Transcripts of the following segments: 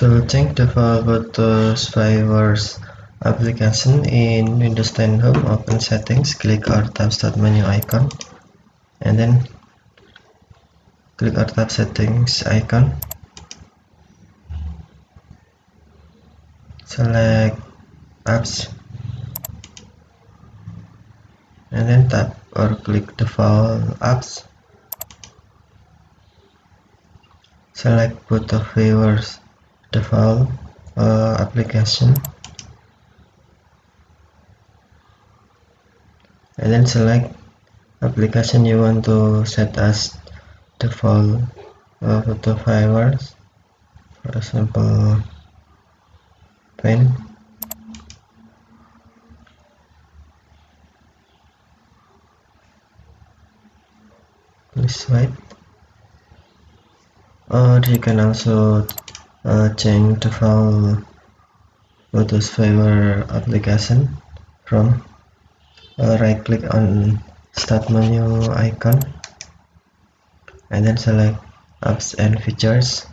To change the file Windows Fireworks application in Windows 10 Home, open Settings, click or tap Start menu icon, and then click or tap Settings icon. Select Apps, and then tap or click Default Apps. Select both of Fireworks default application, and then select application you want to set as default photo Fireworks. For example, pen. Please wait. Or you can also change the file Windows Fireworks application from right click on Start menu icon, and then select Apps and Features.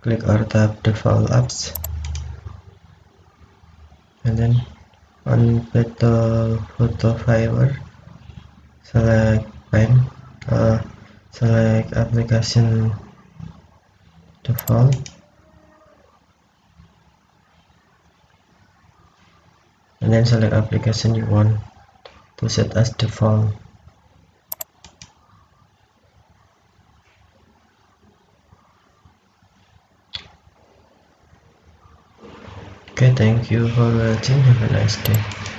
Click or tap Default Apps, and then on photo Fireworks, select pen, select application default, and then select application you want to set as default. Okay, thank you for watching. Have a nice day.